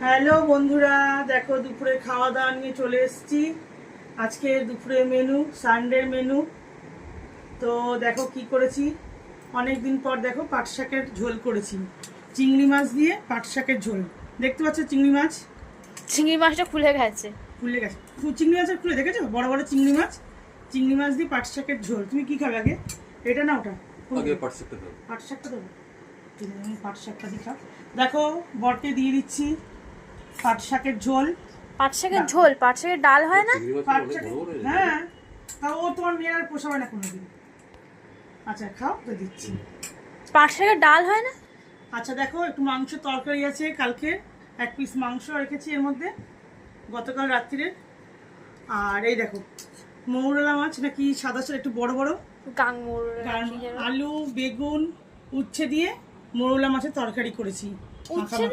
Hello বন্ধুরা, দেখো দুপুরে খাওয়া দাওয়া নিয়ে চলে এসেছি। আজকে দুপুরে মেনু সানডের মেনু। তো দেখো কি করেছি, অনেক দিন পর দেখো পাট শাকের ঝোল করেছি। চিংড়ি মাছ দিয়ে পাট শাকের ঝোল। দেখতে পাচ্ছ চিংড়ি মাছ? চিংড়ি মাছটা খুলে গেছে। খুলে গেছে? চিংড়ি মাছের খুলে দেখেছো? বড় বড় চিংড়ি মাছ দিয়ে পাট শাকের ঝোল। তুমি কি খাবে আগে, এটা না ওটা? আগে পাট শাকটা দাও। পাট শাকটা দেবো, ঠিক আছে, আমি পাট শাকটা দিয়ে খাও। দেখো বরকে দিয়ে দিচ্ছি পাট শাকের ঝোল। পাট শাকের ঝোল, পাট শাকের ডাল হয় না? চিংড়ি মাছ পাট অনেক শাকের, বড় বড় হয়ে যায়। হ্যাঁ, তা ও তোমার মেয়ের আর পোষাবে না কোনোদিন। আচ্ছা খাও, তো দিচ্ছি। পাট শাকের ডাল হয় না? আচ্ছা দেখো, একটু মাংস তরকারি আছে, কালকে 1 পিস মাংস রেখেছি এর মধ্যে, গতকাল রাত্রিরে। আর এই দেখো মৌরলা মাছ নাকি সাদা সাদা একটু বড় বড়, গাংমোর আলু বেগুন উচ্ছে দিয়ে মৌরলা মাছের তরকারি করেছি। উচ্ছে